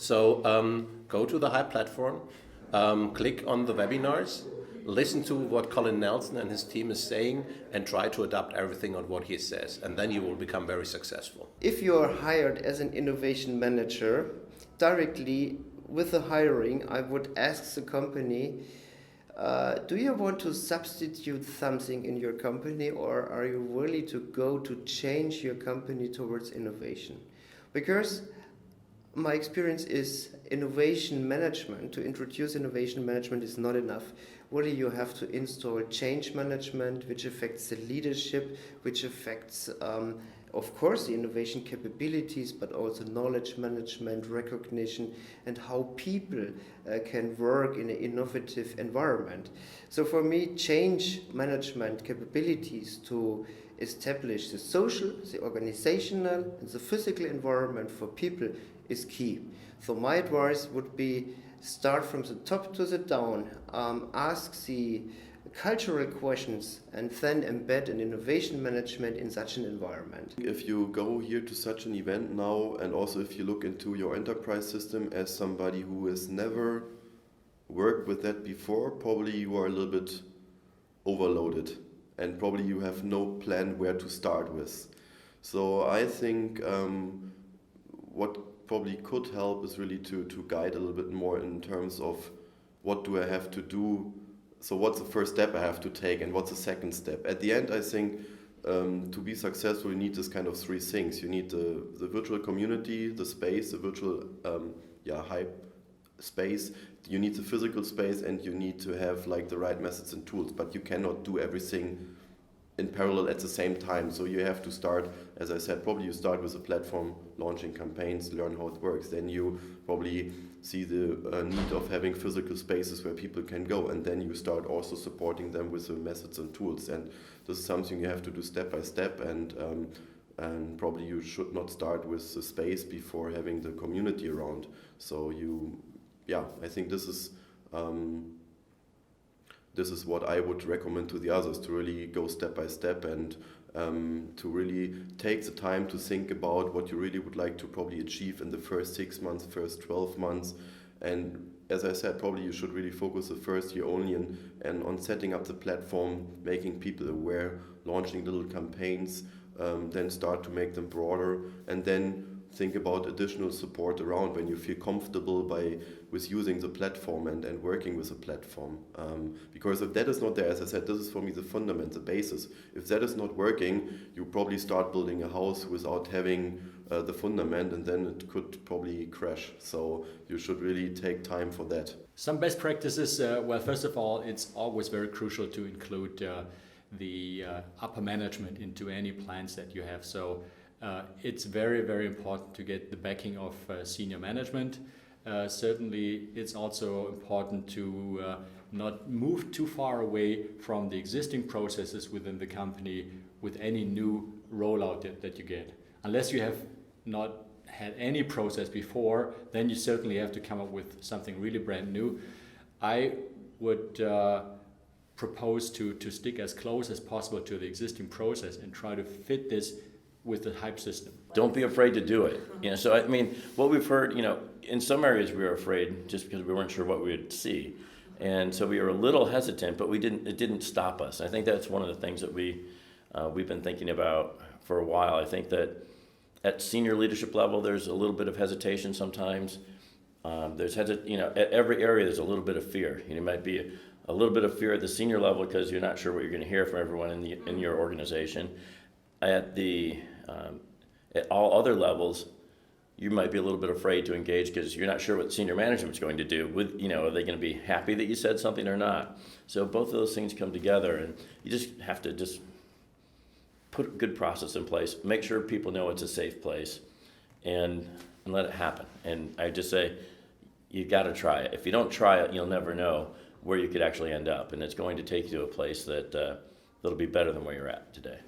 So go to the Hype platform, click on the webinars, listen to what Colin Nelson and his team is saying, and try to adapt everything on what he says, and then you will become very successful. If you are hired as an innovation manager, directly with the hiring, I would ask the company, do you want to substitute something in your company, or are you willing to go to change your company towards innovation? Because my experience is innovation management, to introduce innovation management is not enough. Really, you have to install change management, which affects the leadership, which affects, of course, the innovation capabilities, but also knowledge management, recognition, and how people can work in an innovative environment. So for me, change management capabilities to establish the social, the organizational, and the physical environment for people is key. So my advice would be start from the top to the down, ask the cultural questions, and then embed an innovation management in such an environment. If you go here to such an event now, and also if you look into your enterprise system as somebody who has never worked with that before, probably you are a little bit overloaded, and probably you have no plan where to start with. So I think what probably could help is really to guide a little bit more in terms of what do I have to do, so what's the first step I have to take and what's the second step. At the end, I think to be successful you need this kind of three things. You need the virtual community, the space, the virtual hype space, you need the physical space, and you need to have like the right methods and tools, but you cannot do everything in parallel at the same time. So you have to start, as I said, probably you start with a platform, launching campaigns, learn how it works. Then you probably see the need of having physical spaces where people can go. And then you start also supporting them with the methods and tools. And this is something you have to do step by step. And probably you should not start with the space before having the community around. So I think this is what I would recommend to the others, to really go step by step and to really take the time to think about what you really would like to probably achieve in the first 6 months, first 12 months. And as I said, probably you should really focus the first year only and on setting up the platform, making people aware, launching little campaigns, then start to make them broader, and then think about additional support around when you feel comfortable with using the platform and working with the platform. Because if that is not there, as I said, this is for me the fundament, the basis. If that is not working, you probably start building a house without having the fundament, and then it could probably crash. So you should really take time for that. Some best practices, well, first of all, it's always very crucial to include the upper management into any plans that you have. So it's very, very important to get the backing of senior management. Certainly, it's also important to not move too far away from the existing processes within the company with any new rollout that you get. Unless you have not had any process before, then you certainly have to come up with something really brand new. I would propose to stick as close as possible to the existing process and try to fit this with the hype system. Don't be afraid to do it. So I mean, what we've heard, in some areas we were afraid just because we weren't sure what we would see. And so we were a little hesitant, but it didn't stop us. I think that's one of the things that we've been thinking about for a while. I think that at senior leadership level, there's a little bit of hesitation sometimes. At every area there's a little bit of fear. It might be a little bit of fear at the senior level because you're not sure what you're going to hear from everyone in your organization. At all other levels, you might be a little bit afraid to engage because you're not sure what senior management is going to do. Are they going to be happy that you said something or not? So both of those things come together, and you just have to put a good process in place, make sure people know it's a safe place, and let it happen. And I just say, you got to try it. If you don't try it, you'll never know where you could actually end up, and it's going to take you to a place that'll be better than where you're at today.